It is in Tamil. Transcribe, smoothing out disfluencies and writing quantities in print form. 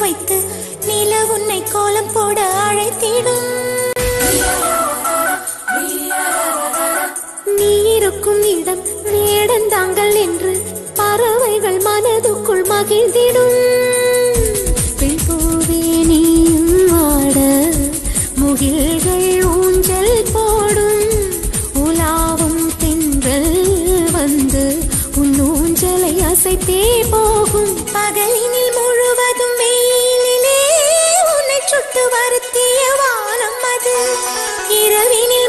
வைத்து நில உன்னை கோலம் போட அழைத்திடும். நீ இருக்கும் இடம் வேடந்தாங்கள் என்று பறவைகள் மனதுக்குள் மகிழ்ந்திடும். பெண் பூவே நீயும் ஆட முகில்கள் ஊஞ்சல் போடும். உலாவும் தென்றல் வந்து உன் ஊஞ்சலை அசைத்தே போகும். பகலினில் முழுவதும் வெயிலிலே உன்னை சுட்டு வருத்திய வானம் அது. இரவினில்